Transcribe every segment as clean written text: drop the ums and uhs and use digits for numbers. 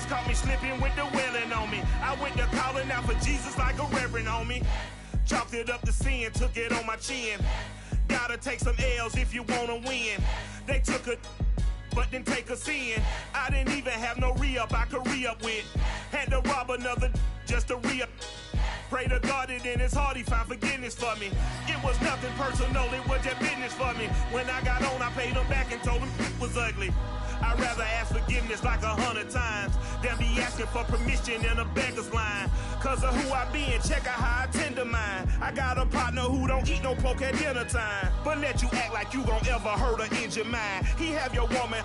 caught me slipping with the wailing on me. I went to calling out for Jesus like a reverend on me. Chalked it up to sin, took it on my chin. Gotta take some L's if you wanna win. They took a but didn't take us in. I didn't even have no re-up I could re-up with. Had to rob another just to re-up. Pray to God that in his heart he found forgiveness for me. It was nothing personal, it was just business for me. When I got on, I paid him back and told him it was ugly. I'd rather ask forgiveness like 100 times than be asking for permission in a beggar's line. Cause of who I be and check out how I tend to mine. I got a partner who don't eat no pork at dinner time, but let you act like you gon' ever hurt or injure mine. He have your woman,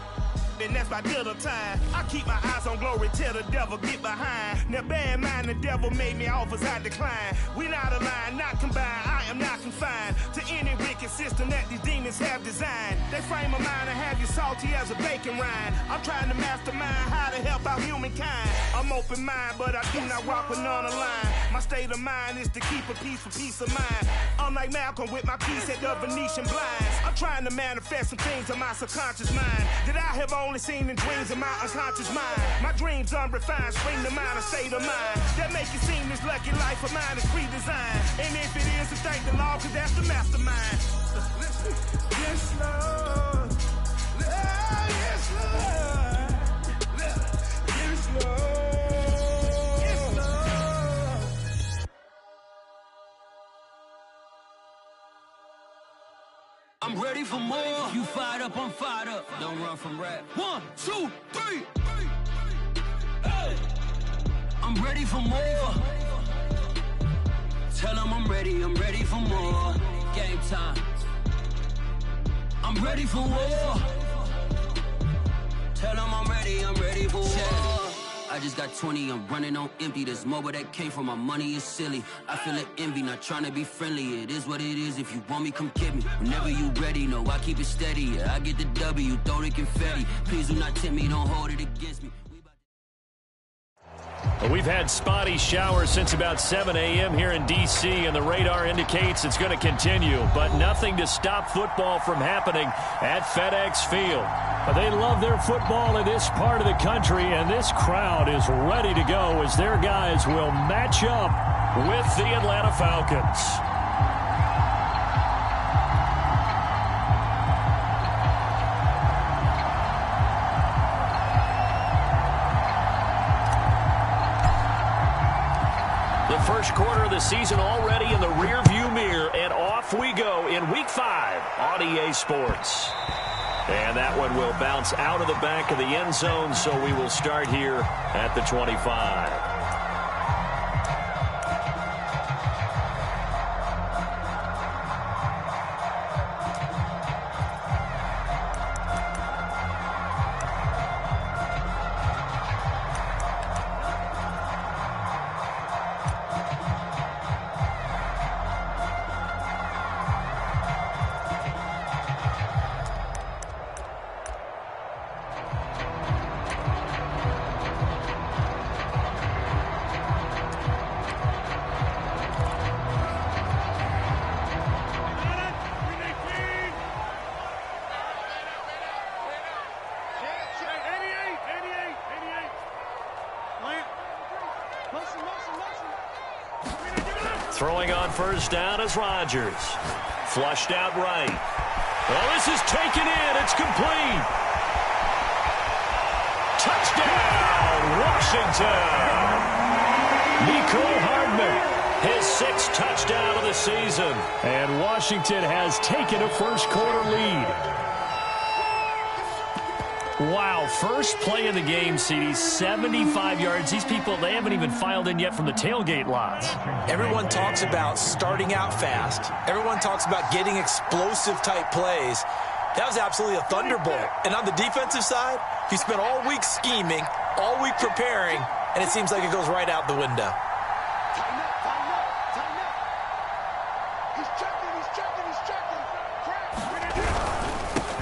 and that's by dinner time. I keep my eyes on glory till the devil get behind. Now bear in mind the devil made me offers I decline. We not aligned, not combined, I am not confined to any wicked system that these demons have designed. They frame a mind and have you salty as a bacon rind. I'm trying to mastermind how to help out humankind. I'm open mind, but I do not walk with none aligned. My state of mind is to keep a peace for peace of mind. Unlike Malcolm with my peace at the Venetian blinds. I'm trying to manifest some things in my subconscious mind that I have only seen in dreams in my unconscious mind. My dreams unrefined, spring to mind, a state of mind that make it seem this lucky life of mine is pre-designed. And if it is, to thank the Lord, cause that's the mastermind. Yes, Lord. Yes, Lord. Yes, Lord. Yes, Lord. I'm ready for more. You fired up, I'm fired up. Don't run from rap. 1, 2, 3. Hey. I'm ready for more. Tell them I'm ready for more. Game time. I'm ready for war. Tell them I'm ready for war. I just got 20, I'm running on empty. This mobile that came from my money is silly. I feel it envy, not trying to be friendly. It is what it is, if you want me, come get me. Whenever you ready, no, I keep it steady. Yeah, I get the W, throw the confetti. Please do not tempt me, don't hold it against me. We've had spotty showers since about 7 a.m. here in D.C., and the radar indicates it's going to continue, but nothing to stop football from happening at FedEx Field. They love their football in this part of the country, and this crowd is ready to go as their guys will match up with the Atlanta Falcons. First quarter of the season already in the rearview mirror, and off we go in Week 5 on EA Sports. And that one will bounce out of the back of the end zone, so we will start here at the 25. Throwing on first down is Rodgers. Flushed out right. Well, this is taken in. It's complete. Touchdown, Washington. Mecole Hardman, his 6th touchdown of the season. And Washington has taken a first quarter lead. Wow, first play of the game, CD, 75 yards. These people, they haven't even filed in yet from the tailgate lots. Everyone talks about starting out fast. Everyone talks about getting explosive-type plays. That was absolutely a thunderbolt. And on the defensive side, he spent all week scheming, all week preparing, and it seems like it goes right out the window.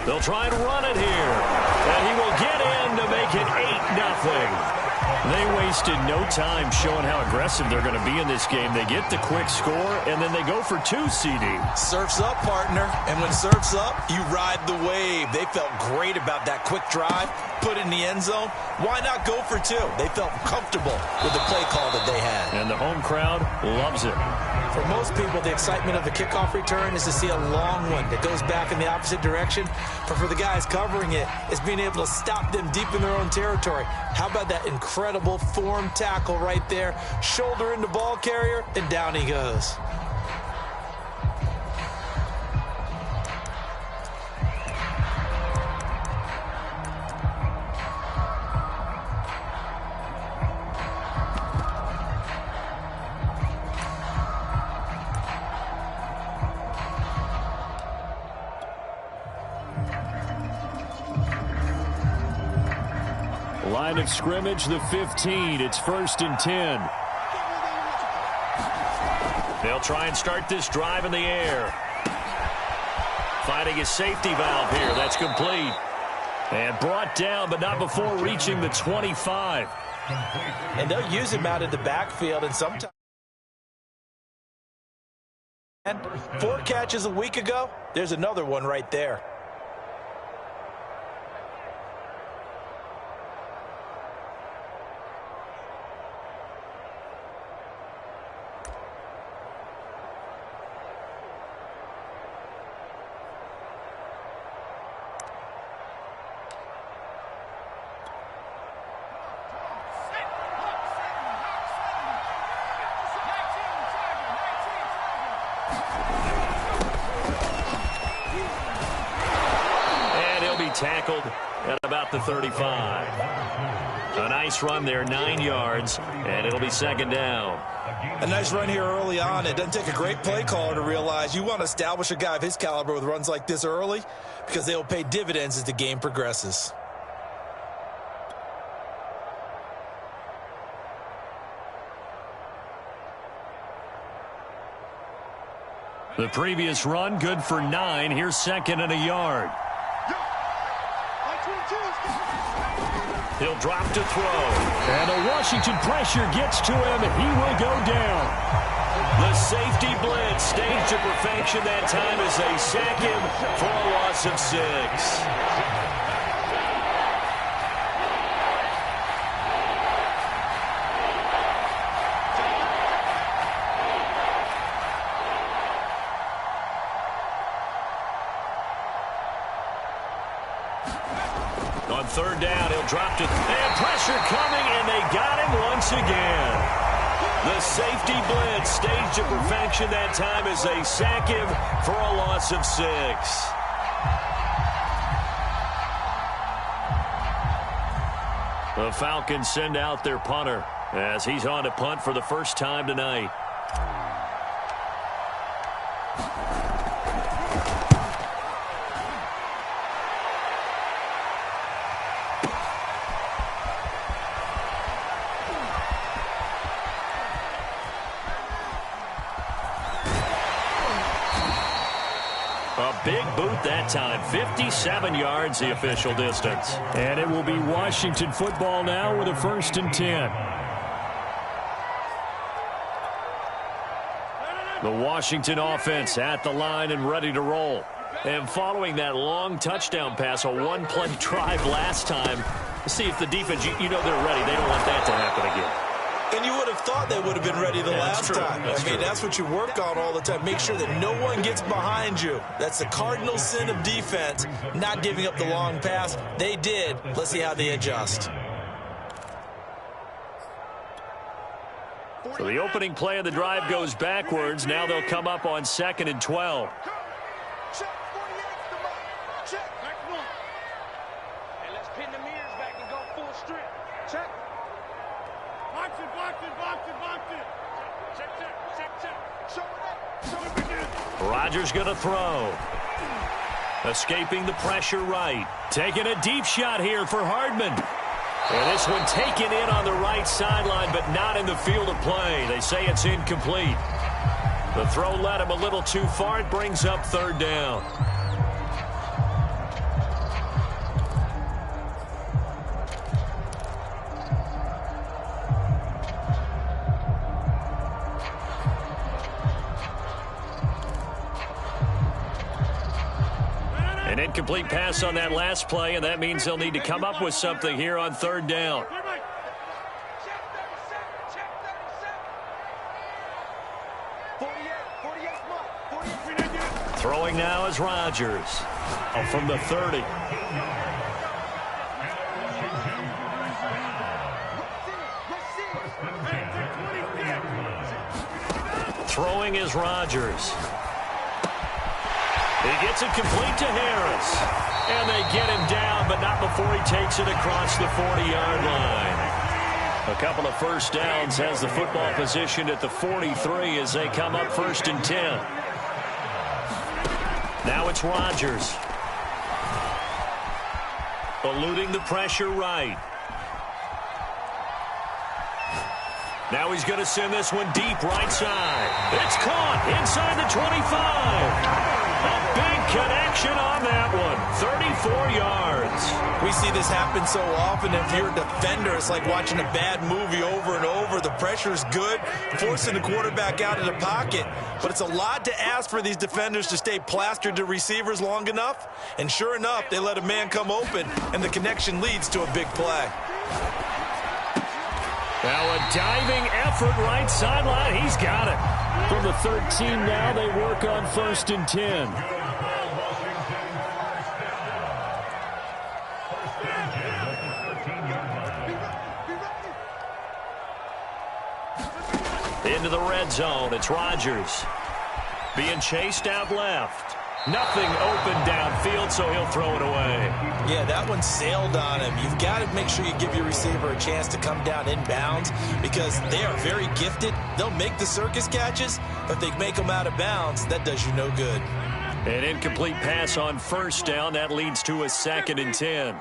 They'll try and run it here. And he will get in to make it 8-0. They wasted no time showing how aggressive they're going to be in this game. They get the quick score, and then they go for 2, CD. Surf's up, partner. And when surf's up, you ride the wave. They felt great about that quick drive, put it in the end zone. Why not go for 2? They felt comfortable with the play call that they had. And the home crowd loves it. For most people, the excitement of the kickoff return is to see a long one that goes back in the opposite direction. But for the guys covering it, it's being able to stop them deep in their own territory. How about that incredible form tackle right there? Shoulder into ball carrier, and down he goes. Line of scrimmage, the 15. It's 1st and 10. They'll try and start this drive in the air. Finding a safety valve here. That's complete. And brought down, but not before reaching the 25. And they'll use him out in the backfield, and sometimes. 4 catches a week ago. There's another one right there. Tackled at about the 35. A nice run there, 9 yards, and it'll be 2nd down. A nice run here early on. It doesn't take a great play caller to realize you want to establish a guy of his caliber with runs like this early because they will pay dividends as the game progresses. The previous run, good for 9. Here's 2nd and a yard. He'll drop to throw. And the Washington pressure gets to him. He will go down. The safety blitz staged to perfection that time as they sack him for a loss of 6. On 3rd down, he'll drop to, and pressure coming, and they got him once again. The safety blitz staged to perfection that time as they sack him for a loss of 6. The Falcons send out their punter as he's on to punt for the first time tonight. Big boot that time. 57 yards the official distance. And it will be Washington football now with a 1st and 10. The Washington offense at the line and ready to roll. And following that long touchdown pass, a one-play drive last time, see if the defense, you know they're ready. They don't want that to happen again. And you would have thought they would have been ready the last time. I mean, that's what you work on all the time. Make sure that no one gets behind you. That's the cardinal sin of defense, not giving up the long pass. They did. Let's see how they adjust. So the opening play of the drive goes backwards. Now they'll come up on 2nd and 12. Rodgers going to throw. Escaping the pressure right. Taking a deep shot here for Hardman. And this one taken in on the right sideline, but not in the field of play. They say it's incomplete. The throw led him a little too far. It brings up 3rd down. incomplete pass on that last play, and that means they'll need to come up with something here on third down. Throwing now is Rodgers from the 30. Throwing is Rodgers. He gets it complete to Harris. And they get him down, but not before he takes it across the 40-yard line. A couple of first downs, has the football positioned at the 43 as they come up 1st and 10. Now it's Rodgers. Eluding the pressure right. Now he's going to send this one deep right side. It's caught inside the 25. A big connection on that one. 34 yards. We see this happen so often. If you're a defender, it's like watching a bad movie over and over. The pressure's good, forcing the quarterback out of the pocket. But it's a lot to ask for these defenders to stay plastered to receivers long enough. And sure enough, they let a man come open, and the connection leads to a big play. Now a diving effort right sideline. He's got it. From the 13 now, they work on 1st and 10. Into the red zone. It's Rodgers. Being chased out left. Nothing open downfield, so he'll throw it away. Yeah, that one sailed on him. You've got to make sure you give your receiver a chance to come down inbounds because they are very gifted. They'll make the circus catches, but if they make them out of bounds, that does you no good. An incomplete pass on 1st down. That leads to a 2nd and 10.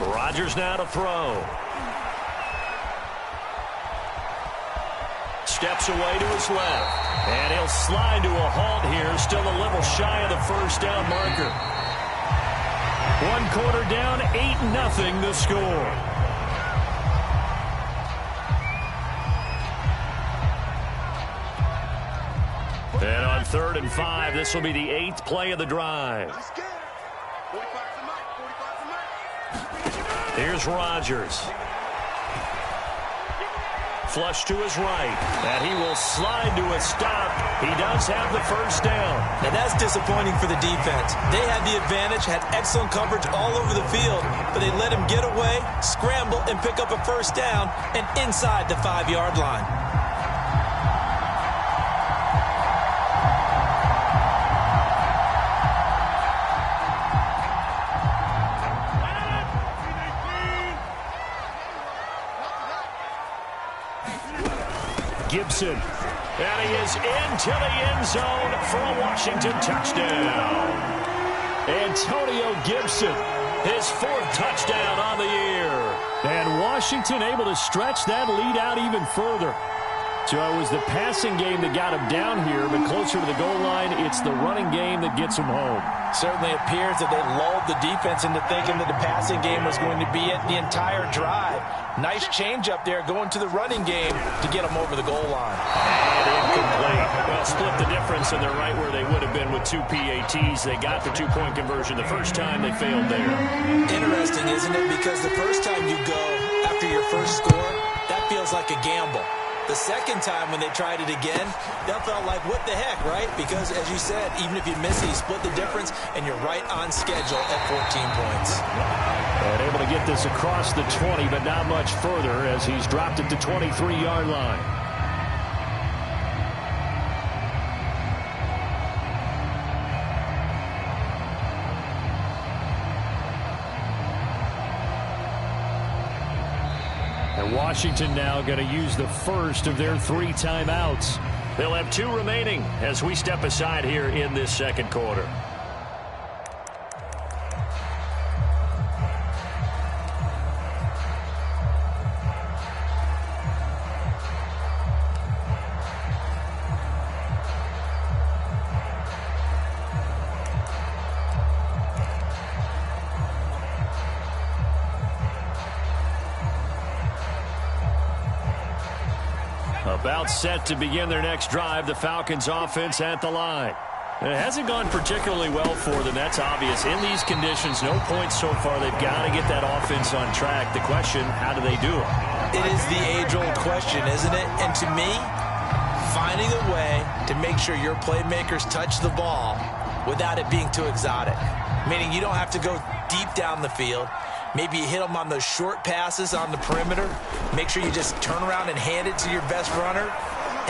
Rodgers now to throw. Steps away to his left. And he'll slide to a halt here. Still a little shy of the 1st down marker. 1 quarter down, 8-0 the score. And on 3rd and 5, this will be the 8th play of the drive. Here's Rodgers. Flush to his right. And he will slide to a stop. He does have the 1st down. And that's disappointing for the defense. They had the advantage, had excellent coverage all over the field, but they let him get away, scramble, and pick up a 1st down and inside the 5-yard line. Gibson. And he is into the end zone for a Washington touchdown. Antonio Gibson, his 4th touchdown on the year. And Washington able to stretch that lead out even further. So it was the passing game that got him down here, but closer to the goal line, it's the running game that gets him home. Certainly appears that they lulled the defense into thinking that the passing game was going to be it the entire drive. Nice change up there going to the running game to get them over the goal line. And incomplete. Well, split the difference, and they're right where they would have been with 2 PATs. They got the 2-point conversion the first time. They failed there. Interesting, isn't it? Because the first time you go after your first score, that feels like a gamble. The second time when they tried it again, that felt like, what the heck, right? Because, as you said, even if you miss it, you split the difference, and you're right on schedule at 14 points. And able to get this across the 20, but not much further as he's dropped it to 23-yard line. Washington now going to use the first of their 3 timeouts. They'll have 2 remaining as we step aside here in this second quarter. About set to begin their next drive, the Falcons offense at the line. It hasn't gone particularly well for them. That's obvious. In these conditions, no points so far. They've got to get that offense on track. The question, how do they do it? It is the age-old question, isn't it? And to me, finding a way to make sure your playmakers touch the ball without it being too exotic. Meaning you don't have to go deep down the field. Maybe you hit them on those short passes on the perimeter. Make sure you just turn around and hand it to your best runner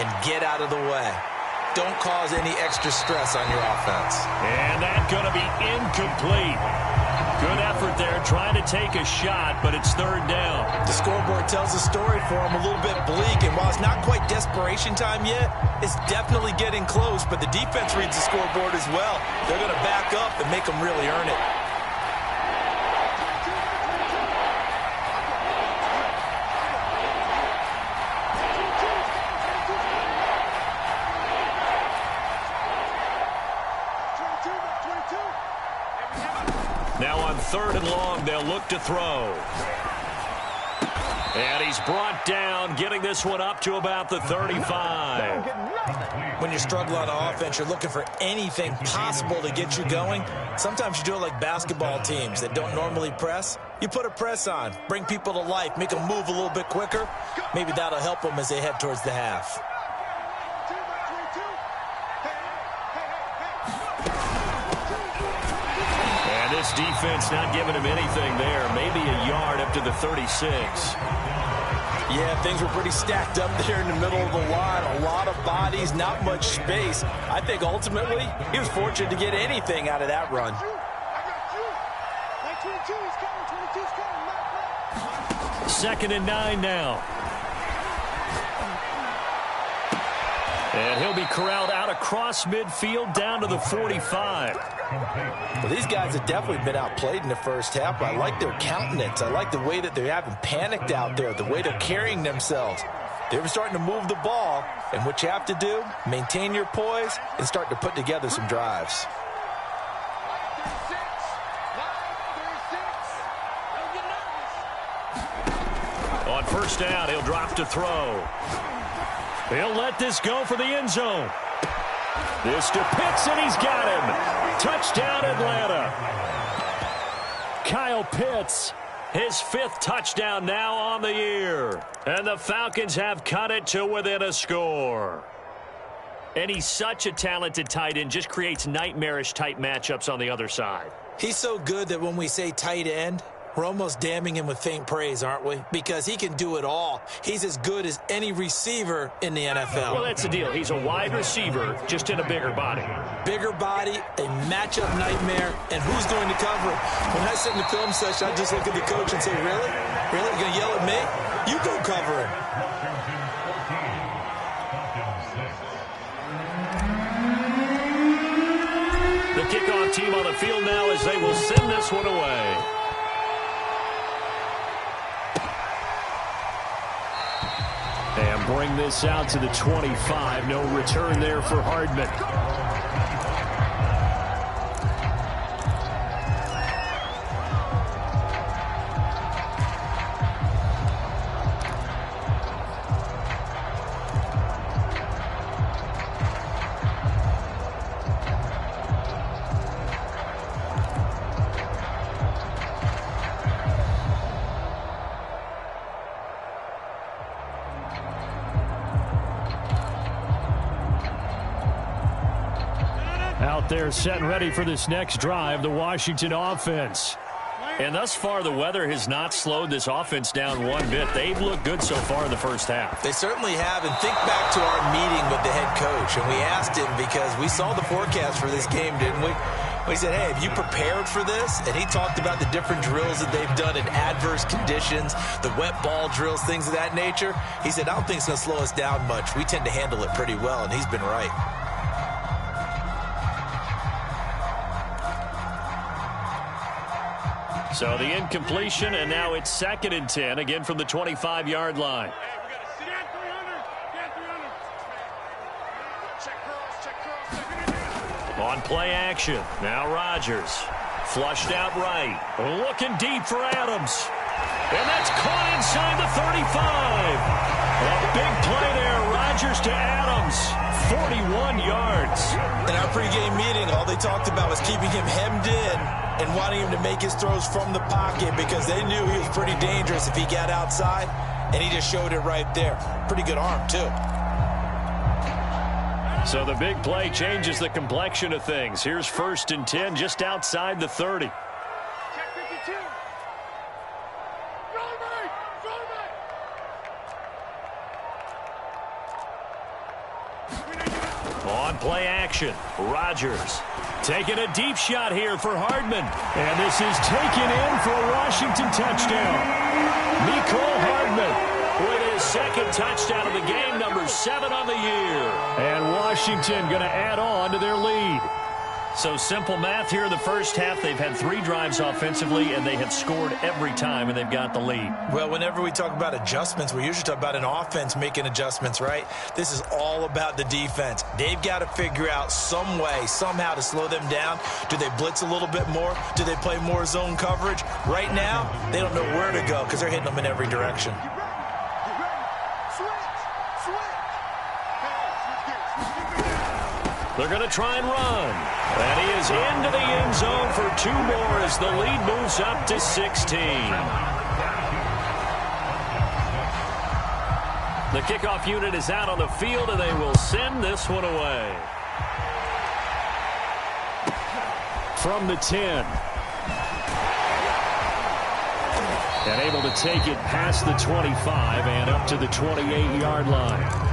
and get out of the way. Don't cause any extra stress on your offense. And that's going to be incomplete. Good effort there, trying to take a shot, but it's third down. The scoreboard tells a story for him, a little bit bleak, and while it's not quite desperation time yet, it's definitely getting close, but the defense reads the scoreboard as well. They're going to back up and make them really earn it. Now on third and long, they'll look to throw. And he's brought down, getting this one up to about the 35. When you struggle on offense, you're looking for anything possible to get you going. Sometimes you do it like basketball teams that don't normally press. You put a press on, bring people to life, make them move a little bit quicker. Maybe that'll help them as they head towards the half. This defense not giving him anything there. Maybe a yard up to the 36. Yeah, things were pretty stacked up there in the middle of the line. A lot of bodies, not much space. I think ultimately he was fortunate to get anything out of that run. Second and 9 now. And he'll be corralled out across midfield down to the 45. Well, these guys have definitely been outplayed in the first half, but I like their countenance. I like the way that they haven't panicked out there, the way they're carrying themselves. They're starting to move the ball, and what you have to do, maintain your poise and start to put together some drives. On first down, he'll drop to throw. He'll let this go for the end zone. This to Pitts, and he's got him. Touchdown, Atlanta. Kyle Pitts, his 5th touchdown now on the year. And the Falcons have cut it to within a score. And he's such a talented tight end, just creates nightmarish-type matchups on the other side. He's so good that when we say tight end, we're almost damning him with faint praise, aren't we? Because he can do it all. He's as good as any receiver in the NFL. Well, that's the deal. He's a wide receiver, just in a bigger body. Bigger body, a matchup nightmare, and who's going to cover him? When I sit in the film session, I just look at the coach and say, really? Really? You're going to yell at me? You go cover him. The kickoff team on the field now as they will send this one away. And bring this out to the 25. No return there for Hardman. Out there set and ready for this next drive, the Washington offense. And thus far, the weather has not slowed this offense down one bit. They've looked good so far in the first half. They certainly have. And think back to our meeting with the head coach. And we asked him because we saw the forecast for this game, didn't we? We said, hey, have you prepared for this? And he talked about the different drills that they've done in adverse conditions, the wet ball drills, things of that nature. He said, I don't think it's going to slow us down much. We tend to handle it pretty well, and he's been right. So the incompletion, and now it's 2nd and 10, again from the 25-yard line. On play action, now Rodgers. Flushed out right. Looking deep for Adams. And that's caught inside the 35. A big play there. Rodgers to Adams, 41 yards. In our pregame meeting, all they talked about was keeping him hemmed in and wanting him to make his throws from the pocket because they knew he was pretty dangerous if he got outside, and he just showed it right there. Pretty good arm, too. So the big play changes the complexion of things. Here's 1st and 10 just outside the 30. On play action, Rodgers taking a deep shot here for Hardman. And this is taken in for a Washington touchdown. Mecole Hardman with his 2nd touchdown of the game, number 7 on the year. And Washington going to add on to their lead. So simple math here in the first half. They've had 3 drives offensively, and they have scored every time, and they've got the lead. Well, whenever we talk about adjustments, we usually talk about an offense making adjustments, right? This is all about the defense. They've got to figure out some way, somehow to slow them down. Do they blitz a little bit more? Do they play more zone coverage? Right now, they don't know where to go because they're hitting them in every direction. They're going to try and run. And he is into the end zone for 2 more as the lead moves up to 16. The kickoff unit is out on the field, and they will send this one away. From the 10. And able to take it past the 25 and up to the 28-yard line.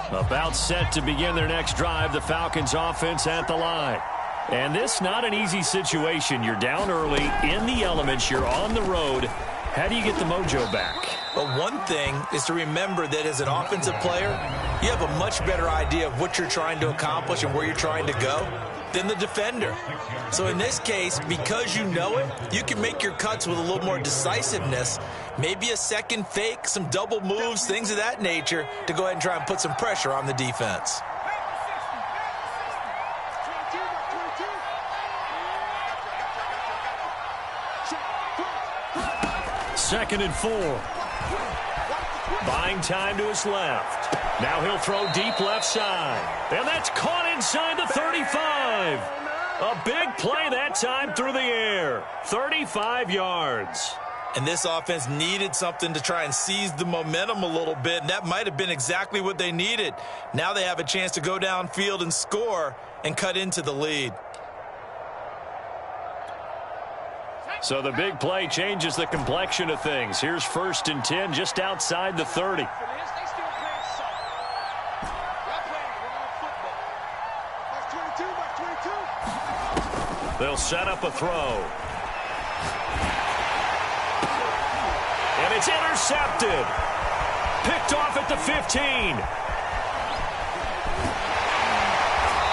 About set to begin their next drive, the Falcons offense at the line. And this not an easy situation. You're down early, in the elements, you're on the road. How do you get the mojo back? Well, one thing is to remember that as an offensive player, you have a much better idea of what you're trying to accomplish and where you're trying to go than the defender. So in this case, because you know it, you can make your cuts with a little more decisiveness, maybe a second fake, some double moves, things of that nature, to go ahead and try and put some pressure on the defense. Second and 4. Buying time to his left. Now he'll throw deep left side. And that's caught inside the 35. A big play that time through the air. 35 yards. And this offense needed something to try and seize the momentum a little bit, and that might have been exactly what they needed. Now they have a chance to go downfield and score and cut into the lead. So the big play changes the complexion of things. Here's 1st and 10 just outside the 30. They'll set up a throw. And it's intercepted. Picked off at the 15.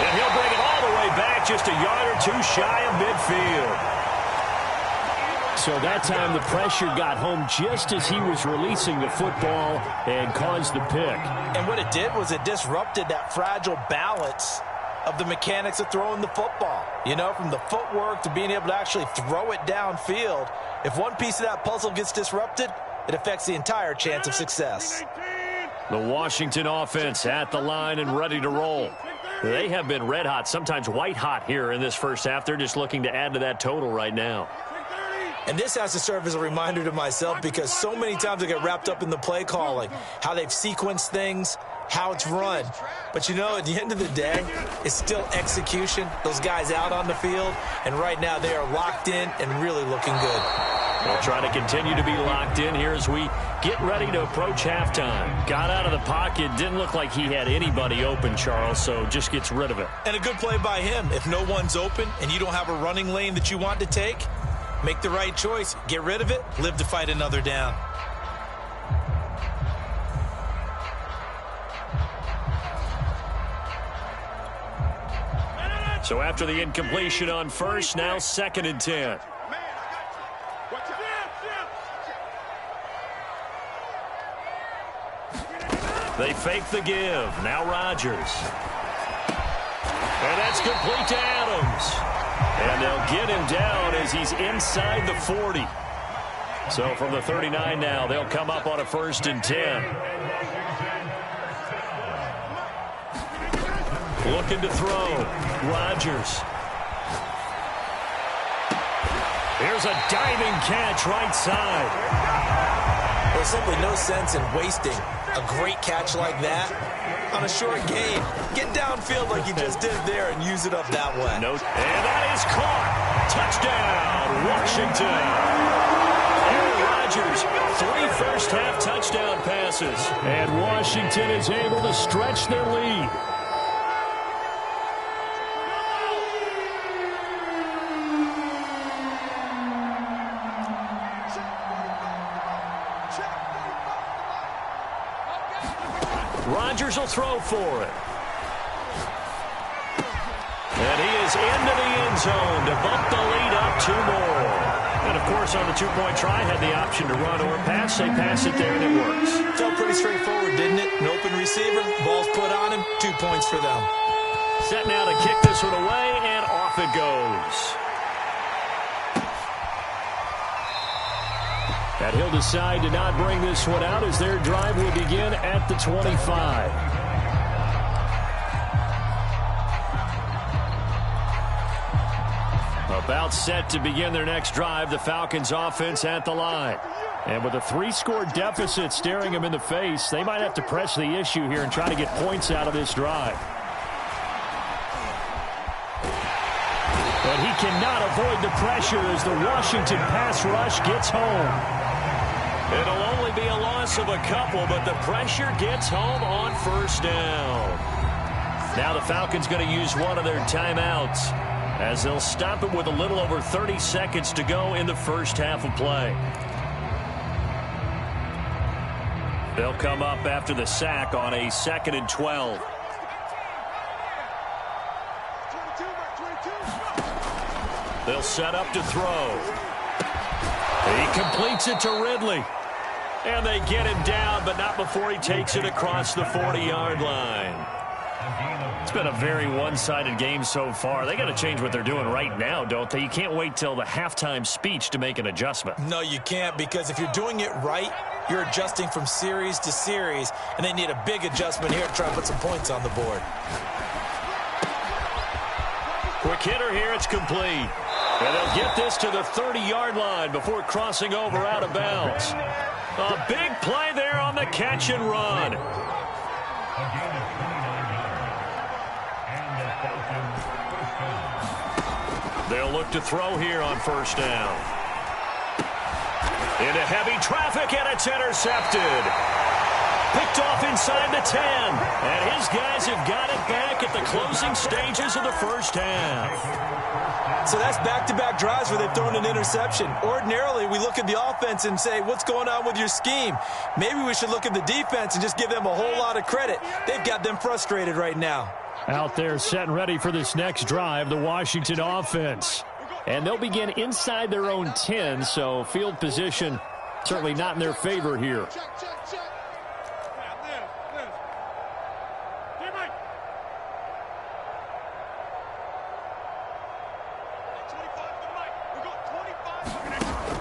And he'll bring it all the way back, just a yard or 2 shy of midfield. So that time the pressure got home just as he was releasing the football and caused the pick. And what it did was it disrupted that fragile balance of the mechanics of throwing the football. You know, from the footwork to being able to actually throw it downfield. If one piece of that puzzle gets disrupted, it affects the entire chance of success. The Washington offense at the line and ready to roll. They have been red hot, sometimes white hot here in this first half. They're just looking to add to that total right now. And this has to serve as a reminder to myself because so many times I get wrapped up in the play calling, how they've sequenced things, how it's run. But, you know, at the end of the day, it's still execution. Those guys out on the field, and right now they are locked in and really looking good. We'll try to continue to be locked in here as we get ready to approach halftime. Got out of the pocket, didn't look like he had anybody open, Charles, so just gets rid of it. And a good play by him. If no one's open and you don't have a running lane that you want to take, make the right choice. Get rid of it. Live to fight another down. So after the incompletion on first, now 2nd and 10. They fake the give. Now Rodgers. And that's complete to Adams. And they'll get him down as he's inside the 40. So from the 39 now, they'll come up on a 1st and 10. Looking to throw. Rodgers. Here's a diving catch right side. There's simply no sense in wasting a great catch like that on a short gain. Get downfield like you just did there and use it up that way. And that is caught. Touchdown, Washington. Aaron Rodgers, 3 first-half touchdown passes. And Washington is able to stretch their lead. Rodgers will throw for it. And he is into the end zone to bump the lead up 2 more. And, of course, on the 2-point try, had the option to run or pass. They pass it there, and it works. Felt pretty straightforward, didn't it? An open receiver, ball's put on him, 2 points for them. Set now to kick this one away, and off it goes. And he'll decide to not bring this one out as their drive will begin at the 25. About set to begin their next drive, the Falcons offense at the line. And with a 3-score deficit staring them in the face, they might have to press the issue here and try to get points out of this drive. But he cannot avoid the pressure as the Washington pass rush gets home. It'll only be a loss of a couple, but the pressure gets home on 1st down. Now the Falcons going to use one of their timeouts as they'll stop it with a little over 30 seconds to go in the first half of play. They'll come up after the sack on a 2nd and 12. They'll set up to throw. He completes it to Ridley. And they get him down, but not before he takes it across the 40-yard line. It's been a very one-sided game so far. They got to change what they're doing right now, don't they? You can't wait till the halftime speech to make an adjustment. No, you can't, because if you're doing it right, you're adjusting from series to series, and they need a big adjustment here to try and put some points on the board. Quick hitter here, it's complete. And they'll get this to the 30-yard line before crossing over out of bounds. A big play there on the catch and run. They'll look to throw here on 1st down. Into heavy traffic, and it's intercepted. Picked off inside the 10. And his guys have got it back at the closing stages of the first half. So that's back-to-back drives where they've thrown an interception. Ordinarily, we look at the offense and say, what's going on with your scheme? Maybe we should look at the defense and just give them a whole lot of credit. They've got them frustrated right now. Out there set and ready for this next drive, the Washington offense. And they'll begin inside their own 10, so field position certainly not in their favor here.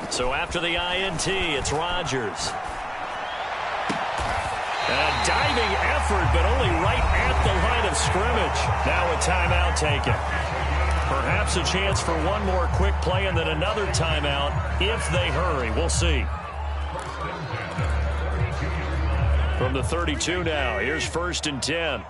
So after the INT, it's Rodgers. A diving effort, but only right at the line of scrimmage. Now a timeout taken. Perhaps a chance for one more quick play and then another timeout if they hurry. We'll see. From the 32 now, here's 1st and 10.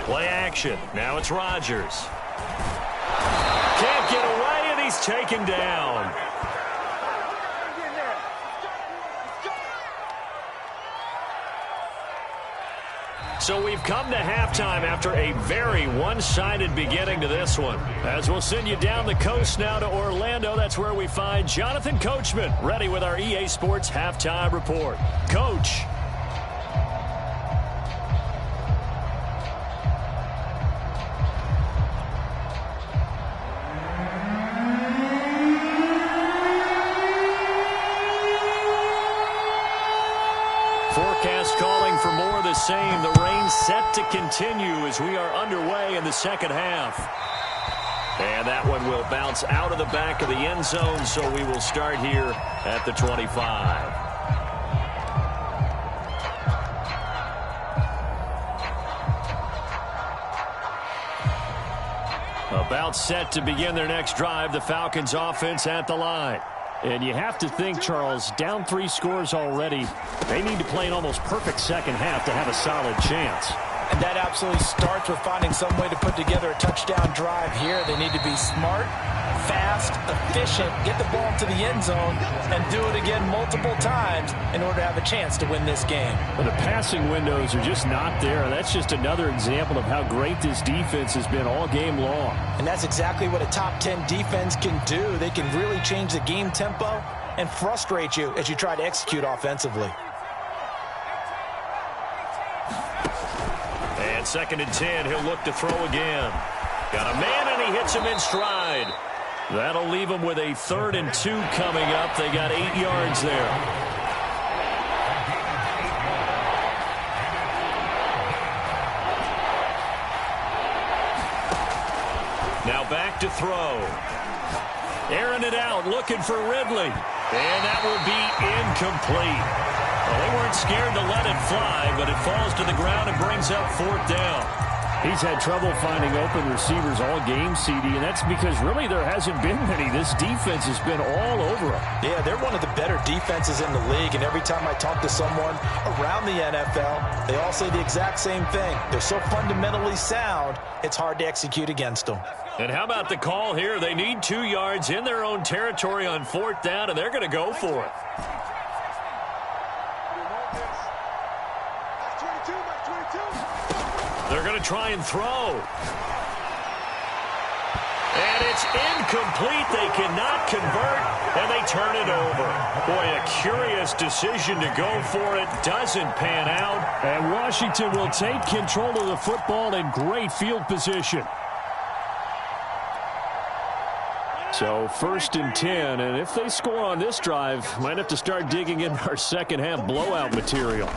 Play action. Now it's Rodgers. Can't get away, and he's taken down. So we've come to halftime after a very one-sided beginning to this one. As we'll send you down the coast now to Orlando, that's where we find Jonathan Coachman ready with our EA Sports Halftime Report. Coach. forecast calling for more of the same. The rain set to continue as we are underway in the second half. And that one will bounce out of the back of the end zone, so we will start here at the 25. About set to begin their next drive, the Falcons offense at the line. And you have to think, Charles, down 3 scores already. They need to play an almost perfect second half to have a solid chance. And that absolutely starts with finding some way to put together a touchdown drive here. They need to be smart, fast, efficient, get the ball to the end zone, and do it again multiple times in order to have a chance to win this game. Well, the passing windows are just not there. That's just another example of how great this defense has been all game long. And that's exactly what a top 10 defense can do. They can really change the game tempo and frustrate you as you try to execute offensively. And 2nd and 10, he'll look to throw again. Got a man, and he hits him in stride. That'll leave them with a 3rd and 2 coming up. They got 8 yards there. Now back to throw. Airing it out, looking for Ridley. And that will be incomplete. Well, they weren't scared to let it fly, but it falls to the ground and brings up 4th down. He's had trouble finding open receivers all game, CD, and that's because really there hasn't been many. This defense has been all over them. Yeah, they're one of the better defenses in the league, and every time I talk to someone around the NFL, they all say the exact same thing. They're so fundamentally sound, it's hard to execute against them. And how about the call here? They need 2 yards in their own territory on 4th down, and they're going to go for it. They're going to try and throw. And it's incomplete. They cannot convert, and they turn it over. Boy, a curious decision to go for it. Doesn't pan out. And Washington will take control of the football in great field position. So 1st and 10, and if they score on this drive, might have to start digging in our second half blowout material.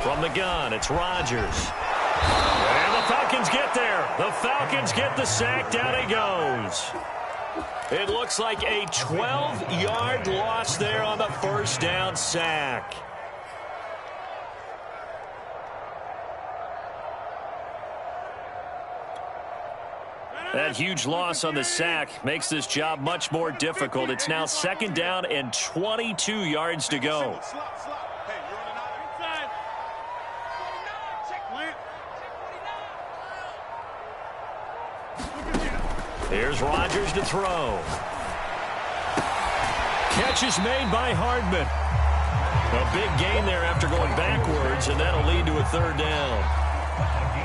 From the gun, it's Rodgers. And the Falcons get there. The Falcons get the sack. Down he goes. It looks like a 12-yard loss there on the 1st down sack. That huge loss on the sack makes this job much more difficult. It's now 2nd down and 22 yards to go. Here's Rodgers to throw. Catch is made by Hardman. A big gain there after going backwards, and that'll lead to a 3rd down.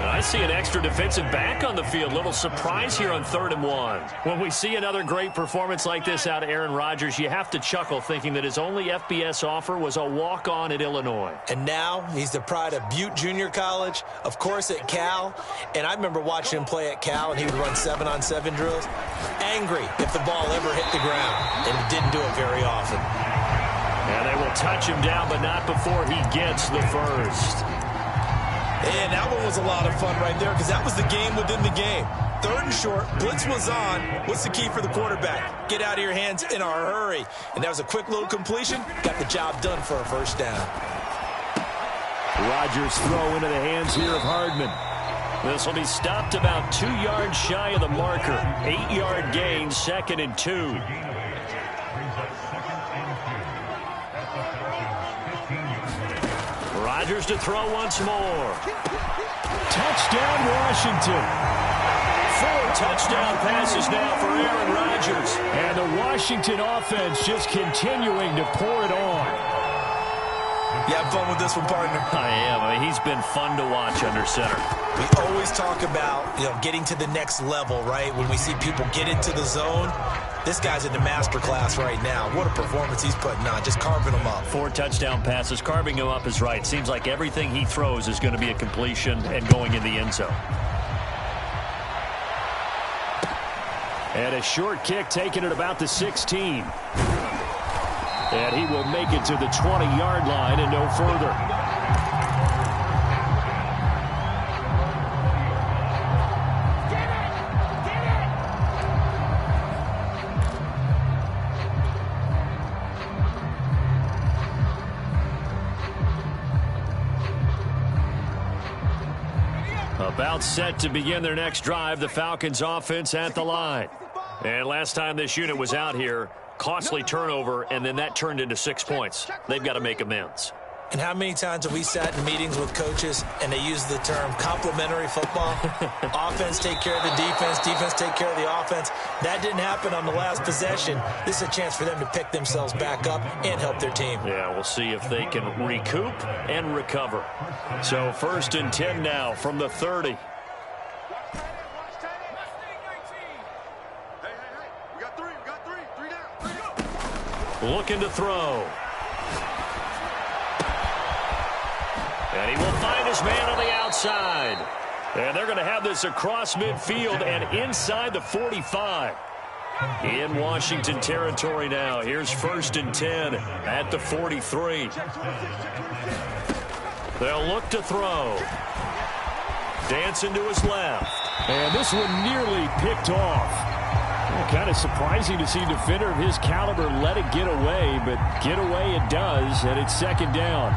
And I see an extra defensive back on the field. Little surprise here on 3rd and 1. When we see another great performance like this out of Aaron Rodgers, you have to chuckle thinking that his only FBS offer was a walk-on at Illinois. And now he's the pride of Butte Junior College, of course at Cal. And I remember watching him play at Cal, and he would run 7-on-7 drills. Angry if the ball ever hit the ground, and he didn't do it very often. And they will touch him down, but not before he gets the first. And that one was a lot of fun right there because that was the game within the game. 3rd and short, blitz was on. What's the key for the quarterback? Get out of your hands in a hurry. And that was a quick little completion. Got the job done for a 1st down. Rodgers throw into the hands here of Hardman. This will be stopped about 2 yards shy of the marker. 8-yard gain, 2nd and 2. Rodgers to throw once more. Touchdown, Washington. 4 touchdown passes now for Aaron Rodgers. And the Washington offense just continuing to pour it on. You have fun with this one, partner? I am. I mean, he's been fun to watch under center. We always talk about, getting to the next level, right? When we see people get into the zone, this guy's in the master class right now. What a performance he's putting on, just carving them up. 4 touchdown passes. Carving him up is right. Seems like everything he throws is going to be a completion and going in the end zone. And a short kick taken at about the 16. And he will make it to the 20-yard line and no further. About set to begin their next drive, the Falcons offense at the line. And last time this unit was out here, costly turnover, and then that turned into 6 points. They've got to make amends. And how many times have we sat in meetings with coaches and they use the term complementary football? Offense take care of the defense, defense take care of the offense. That didn't happen on the last possession. This is a chance for them to pick themselves back up and help their team. Yeah, we'll see if they can recoup and recover. So 1st and 10 now from the 30. Looking to throw. And he will find his man on the outside. And they're going to have this across midfield and inside the 45. In Washington territory now. Here's 1st and 10 at the 43. They'll look to throw. Dancing to his left. And this one nearly picked off. Well, kind of surprising to see a defender of his caliber let it get away, but get away it does, and it's 2nd down.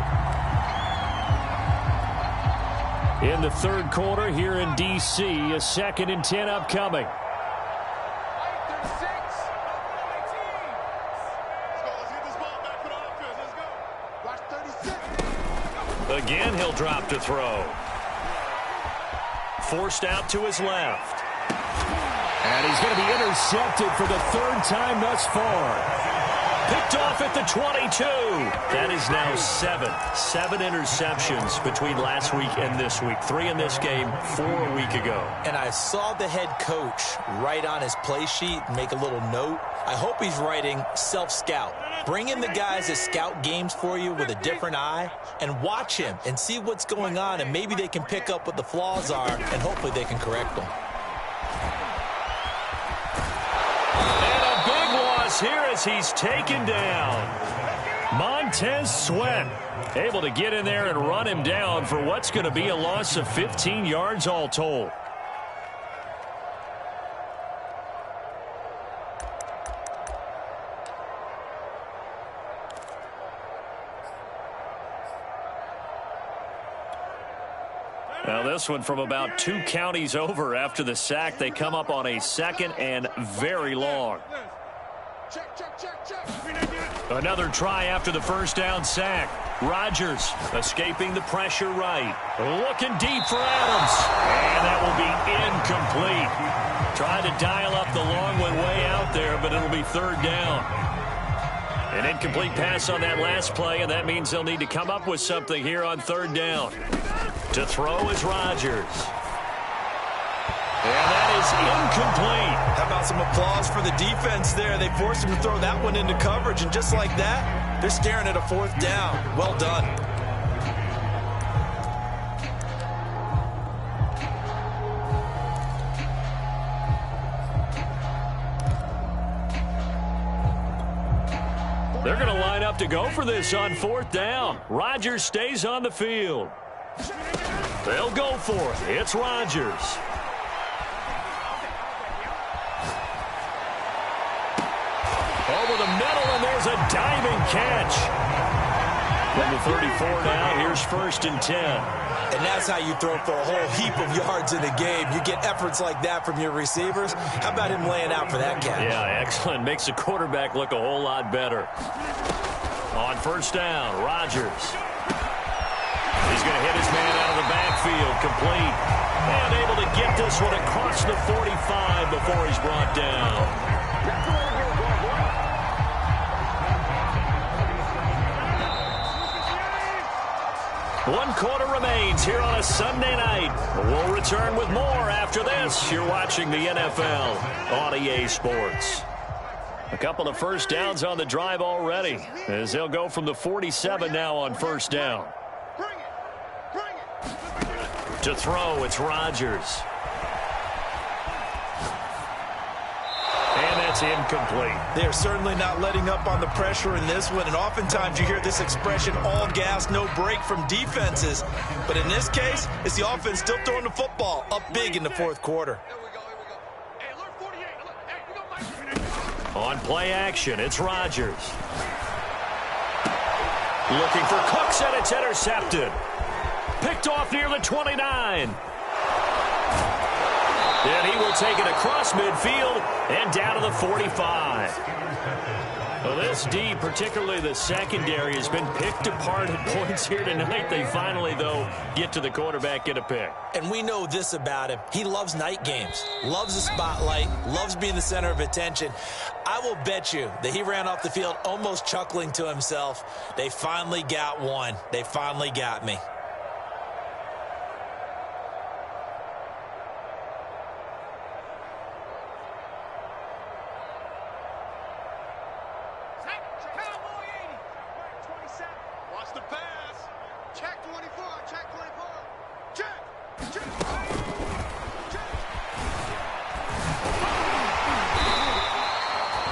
In the 3rd quarter here in D.C., a 2nd and 10 upcoming. Again, he'll drop to throw. Forced out to his left. And he's going to be intercepted for the 3rd time thus far. Picked off at the 22. That is now 7 interceptions between last week and this week. 3 in this game, 4 a week ago. And I saw the head coach write on his play sheet and make a little note. I hope he's writing self-scout. Bring in the guys that scout games for you with a different eye and watch him and see what's going on, and maybe they can pick up what the flaws are and hopefully they can correct them. Here as he's taken down. Montez Sweat able to get in there and run him down for what's going to be a loss of 15 yards all told. Now this one from about 2 counties over after the sack. They come up on a 2nd and very long. Another try after the 1st down sack. Rodgers escaping the pressure right. Looking deep for Adams. And that will be incomplete. Tried to dial up the long one way out there, but it'll be 3rd down. An incomplete pass on that last play, and that means they'll need to come up with something here on 3rd down. To throw is Rodgers. And that is incomplete. How about some applause for the defense there? They forced him to throw that one into coverage, and just like that, they're staring at a 4th down. Well done. They're going to line up to go for this on 4th down. Rodgers stays on the field. They'll go for it. It's Rodgers. Over the middle, and there's a diving catch. From the 34 now, here's 1st and 10. And that's how you throw for a whole heap of yards in a game. You get efforts like that from your receivers. How about him laying out for that catch? Yeah, excellent. Makes the quarterback look a whole lot better. On 1st down, Rodgers. He's going to hit his man out of the backfield, complete. And able to get this one across the 45 before he's brought down. 1 quarter remains here on a Sunday night. We'll return with more after this. You're watching the NFL on EA Sports. A couple of 1st downs on the drive already, as they'll go from the 47 now on 1st down. To throw, it's Rodgers. And that's incomplete. They're certainly not letting up on the pressure in this one, and oftentimes you hear this expression, all gas, no break from defenses. But in this case, it's the offense still throwing the football up big in the 4th quarter. On play action, it's Rodgers. Looking for Cooks, and it's intercepted. Picked off near the 29. And he will take it across midfield and down to the 45. Well, this D, particularly the secondary, has been picked apart at points here tonight. They finally, though, get to the quarterback, get a pick. And we know this about him. He loves night games, loves the spotlight, loves being the center of attention. I will bet you that he ran off the field almost chuckling to himself. They finally got one. They finally got me.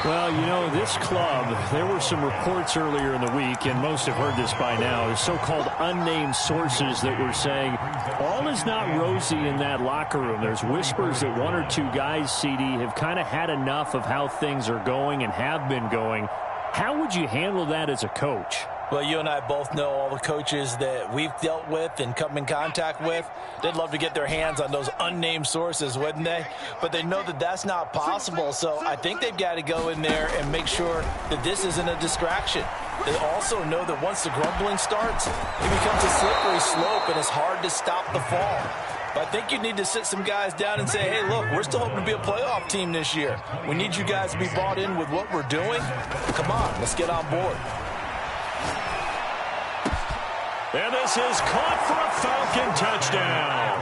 Well, you know, this club, there were some reports earlier in the week, and most have heard this by now, the so-called unnamed sources that were saying all is not rosy in that locker room. There's whispers that one or two guys, CD, have kind of had enough of how things are going and have been going. How would you handle that as a coach? Well, you and I both know all the coaches that we've dealt with and come in contact with. They'd love to get their hands on those unnamed sources, wouldn't they? But they know that that's not possible, so I think they've got to go in there and make sure that this isn't a distraction. They also know that once the grumbling starts, it becomes a slippery slope and it's hard to stop the fall. But I think you need to sit some guys down and say, hey, look, we're still hoping to be a playoff team this year. We need you guys to be bought in with what we're doing. Come on, let's get on board. And this is caught for a Falcon touchdown.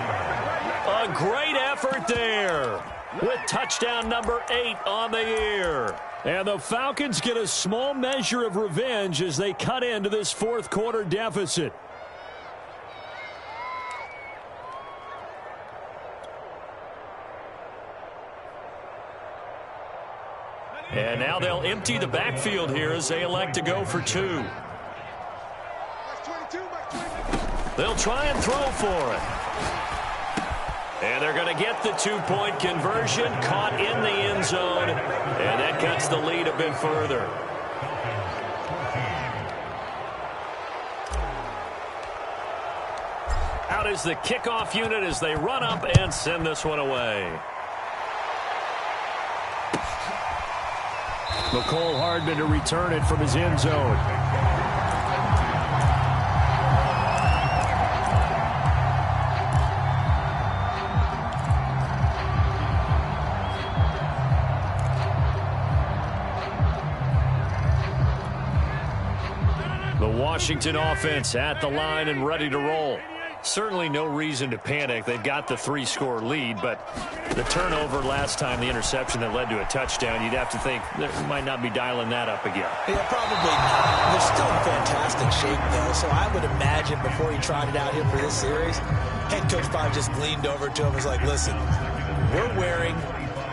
A great effort there with touchdown number 8 on the year. And the Falcons get a small measure of revenge as they cut into this fourth quarter deficit. And now they'll empty the backfield here as they elect to go for 2. They'll try and throw for it. And they're going to get the 2-point conversion, caught in the end zone, and that cuts the lead a bit further. Out is the kickoff unit as they run up and send this one away. Mecole Hardman to return it from his end zone. Washington offense at the line and ready to roll. Certainly no reason to panic. They've got the 3-score lead, but the turnover last time, the interception that led to a touchdown, you'd have to think they might not be dialing that up again. Yeah, probably not. They're still in fantastic shape, though, so I would imagine before he trotted out here for this series, head coach probably just leaned over to him and was like, listen, we're wearing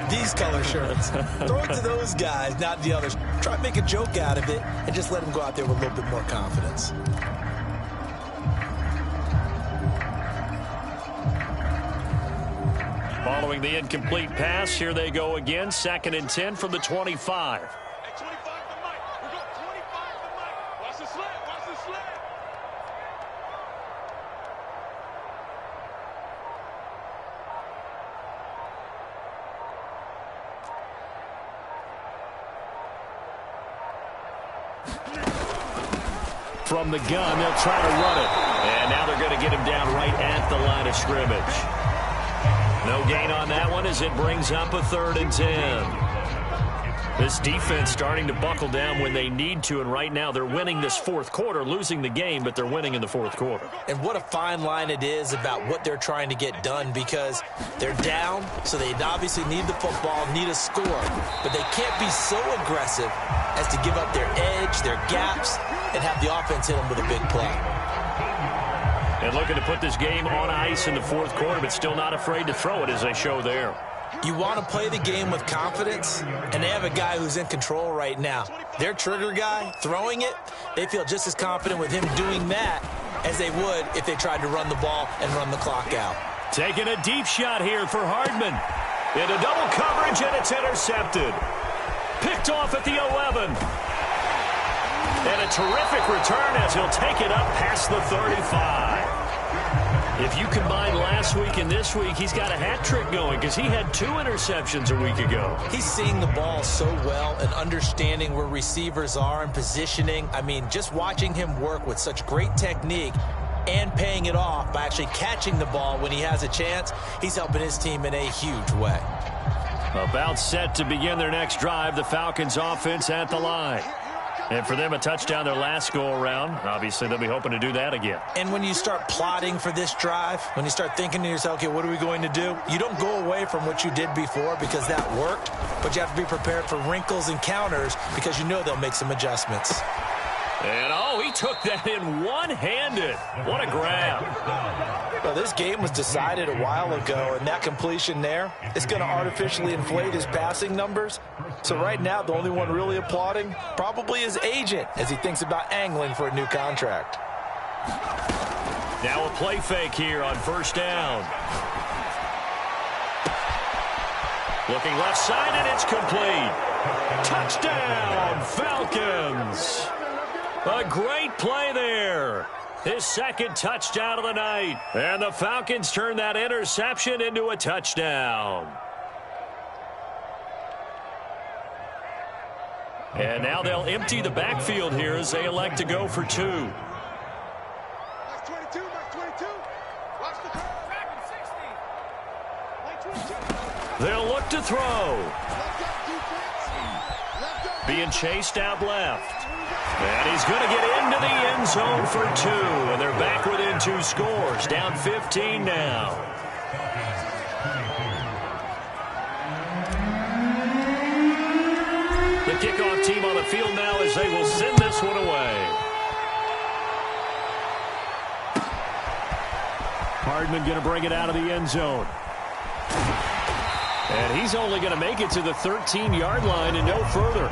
these color shirts. Throw it to those guys, not the others. Try to make a joke out of it and just let them go out there with a little bit more confidence. Following the incomplete pass, here they go again. 2nd and 10 from the 25. From the gun, they'll try to run it. And now they're going to get him down right at the line of scrimmage. No gain on that one as it brings up a 3rd and 10. This defense starting to buckle down when they need to, and right now they're winning this fourth quarter, losing the game, but they're winning in the fourth quarter. And what a fine line it is about what they're trying to get done, because they're down, so they obviously need the football, need a score, but they can't be so aggressive as to give up their edge, their gaps, and have the offense hit them with a big play. And looking to put this game on ice in the fourth quarter, but still not afraid to throw it as they show there. You want to play the game with confidence, and they have a guy who's in control right now. Their trigger guy, throwing it, they feel just as confident with him doing that as they would if they tried to run the ball and run the clock out. Taking a deep shot here for Hardman. Into double coverage, and it's intercepted. Picked off at the 11. And a terrific return as he'll take it up past the 35. If you combine last week and this week, he's got a hat trick going because he had 2 interceptions a week ago. He's seeing the ball so well and understanding where receivers are and positioning. I mean, just watching him work with such great technique and paying it off by actually catching the ball when he has a chance, he's helping his team in a huge way. About set to begin their next drive, the Falcons offense at the line. And for them, a touchdown their last go-around. Obviously, they'll be hoping to do that again. And when you start plotting for this drive, when you start thinking to yourself, okay, what are we going to do? You don't go away from what you did before because that worked, but you have to be prepared for wrinkles and counters because you know they'll make some adjustments. And, oh, he took that in one-handed. What a grab. Well, this game was decided a while ago, and that completion there is going to artificially inflate his passing numbers. So right now, the only one really applauding probably his agent as he thinks about angling for a new contract. Now a play fake here on first down. Looking left side, and it's complete. Touchdown, Falcons. A great play there. His second touchdown of the night. And the Falcons turn that interception into a touchdown. And now they'll empty the backfield here as they elect to go for 2. Max 22, Max 22. Watch the curve. 60. They'll look to throw. Being chased out left. And he's going to get into the end zone for 2. And they're back within 2 scores. Down 15 now. The kickoff team on the field now as they will send this one away. Hardman going to bring it out of the end zone. And he's only going to make it to the 13-yard line and no further.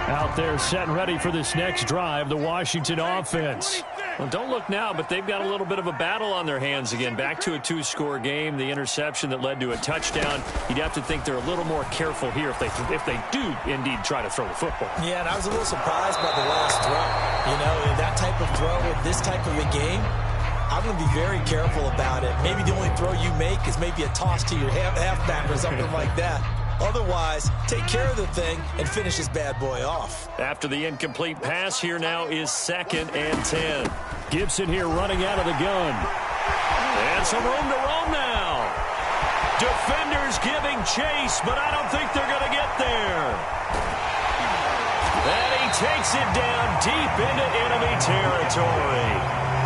Out there set and ready for this next drive, the Washington offense. Well, don't look now, but they've got a little bit of a battle on their hands again. Back to a 2-score game, the interception that led to a touchdown. You'd have to think they're a little more careful here if they do indeed try to throw the football. Yeah, and I was a little surprised by the last throw. You know, in that type of throw with this type of a game, I'm going to be very careful about it. Maybe the only throw you make is maybe a toss to your halfback or something like that. Otherwise, take care of the thing and finish this bad boy off. After the incomplete pass, here now is 2nd and 10. Gibson here running out of the gun. And some room to roam now. Defenders giving chase, but I don't think they're going to get there. And he takes it down deep into enemy territory.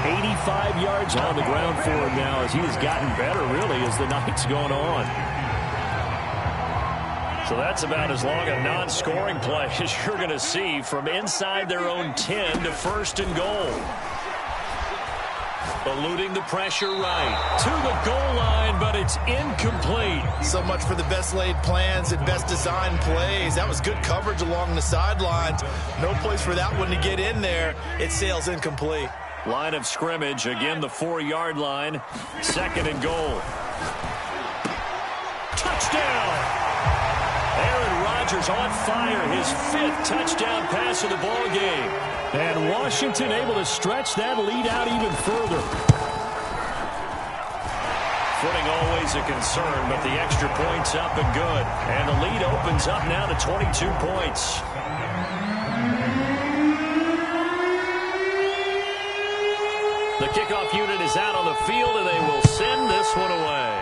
85 yards on the ground for him now as he has gotten better, really, as the night's gone on. So that's about as long a non-scoring play as you're going to see from inside their own 10 to 1st and goal. Eluding the pressure right to the goal line, but it's incomplete. So much for the best laid plans and best designed plays. That was good coverage along the sidelines. No place for that one to get in there. It sails incomplete. Line of scrimmage, again the 4-yard line. 2nd and goal. Touchdown! Aaron Rodgers on fire, his 5th touchdown pass of the ball game. And Washington able to stretch that lead out even further. Footing always a concern, but the extra point's up and good. And the lead opens up now to 22 points. The kickoff unit is out on the field, and they will send this one away.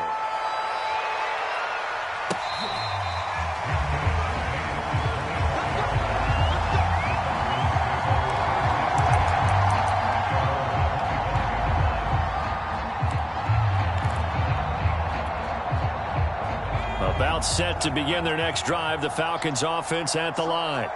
About set to begin their next drive, the Falcons offense at the line.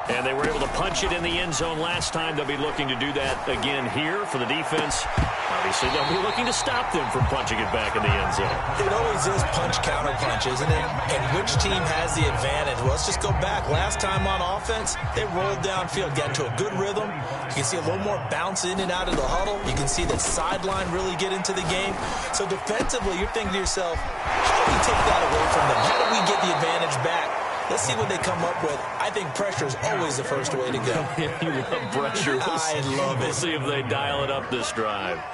And they were able to punch it in the end zone last time. They'll be looking to do that again here for the defense. Obviously, they'll be looking to stop them from punching it back in the end zone. It always is punch-counter punch, isn't it? And which team has the advantage? Well, let's just go back. Last time on offense, they rolled downfield, got into a good rhythm. You can see a little more bounce in and out of the huddle. You can see the sideline really get into the game. So defensively, you're thinking to yourself, how do we take that away from them? How do we get the advantage back? Let's see what they come up with. I think pressure is always the first way to go. You love pressure. I love it. We'll see if they dial it up this drive. Let's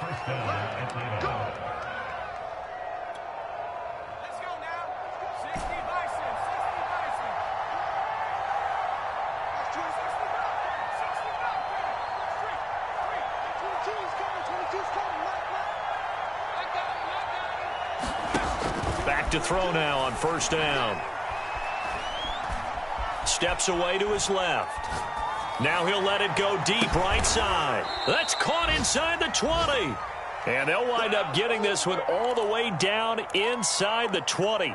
go now. 60 Bison. 60 Bison. That's 22 is coming. 22 is coming. I got him. Back to throw now on first down. Steps away to his left. Now he'll let it go deep right side. That's caught inside the 20. And they'll wind up getting this one all the way down inside the 20.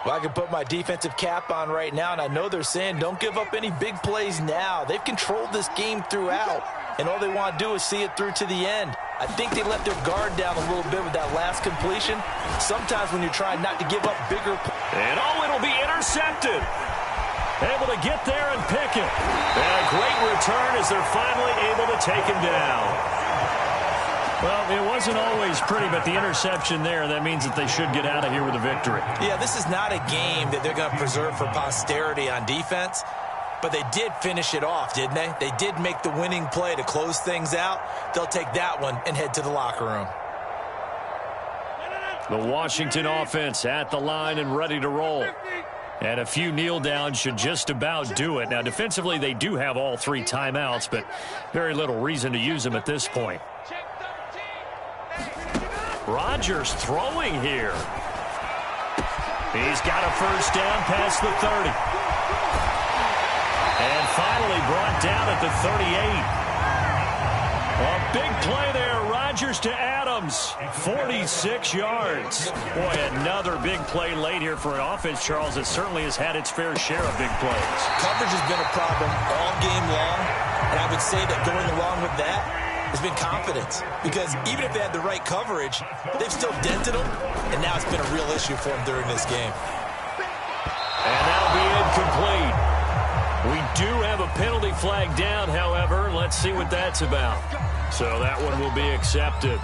Well, I can put my defensive cap on right now, and I know they're saying don't give up any big plays now. They've controlled this game throughout, and all they want to do is see it through to the end. I think they let their guard down a little bit with that last completion. Sometimes when you're trying not to give up bigger plays. And it'll be intercepted. Able to get there and pick it. And a great return as they're finally able to take him down. Well, it wasn't always pretty, but the interception there, that means that they should get out of here with a victory. Yeah, this is not a game that they're going to preserve for posterity on defense, but they did finish it off, didn't they? They did make the winning play to close things out. They'll take that one and head to the locker room. The Washington offense at the line and ready to roll. And a few kneel downs should just about do it. Now, defensively, they do have all three timeouts, but very little reason to use them at this point. Rodgers throwing here. He's got a first down past the 30. And finally brought down at the 38. A big play there. Rodgers to Adams. 46 yards. Boy, another big play late here for an offense, Charles, that certainly has had its fair share of big plays. Coverage has been a problem all game long, and I would say that going along with that has been confidence, because even if they had the right coverage, they've still dented them, and now it's been a real issue for them during this game. And that'll be incomplete. We do have a penalty flag down, however. Let's see what that's about. So that one will be accepted.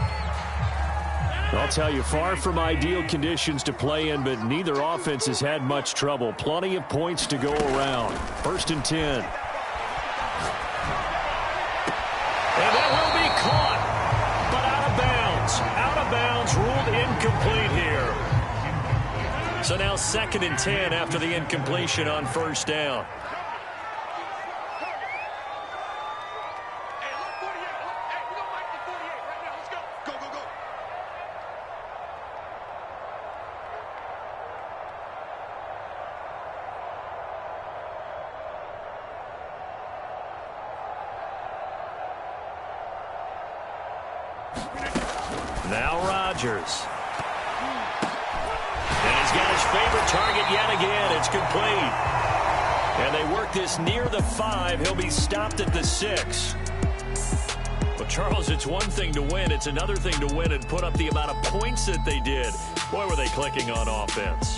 I'll tell you, far from ideal conditions to play in, but neither offense has had much trouble. Plenty of points to go around. 1st and 10. And that will be caught, but out of bounds. Out of bounds, ruled incomplete here. So now 2nd and 10 after the incompletion on first down. Now Rodgers. And he's got his favorite target yet again. It's complete. And they work this near the 5. He'll be stopped at the 6. Well, Charles, it's one thing to win. It's another thing to win and put up the amount of points that they did. Boy, were they clicking on offense.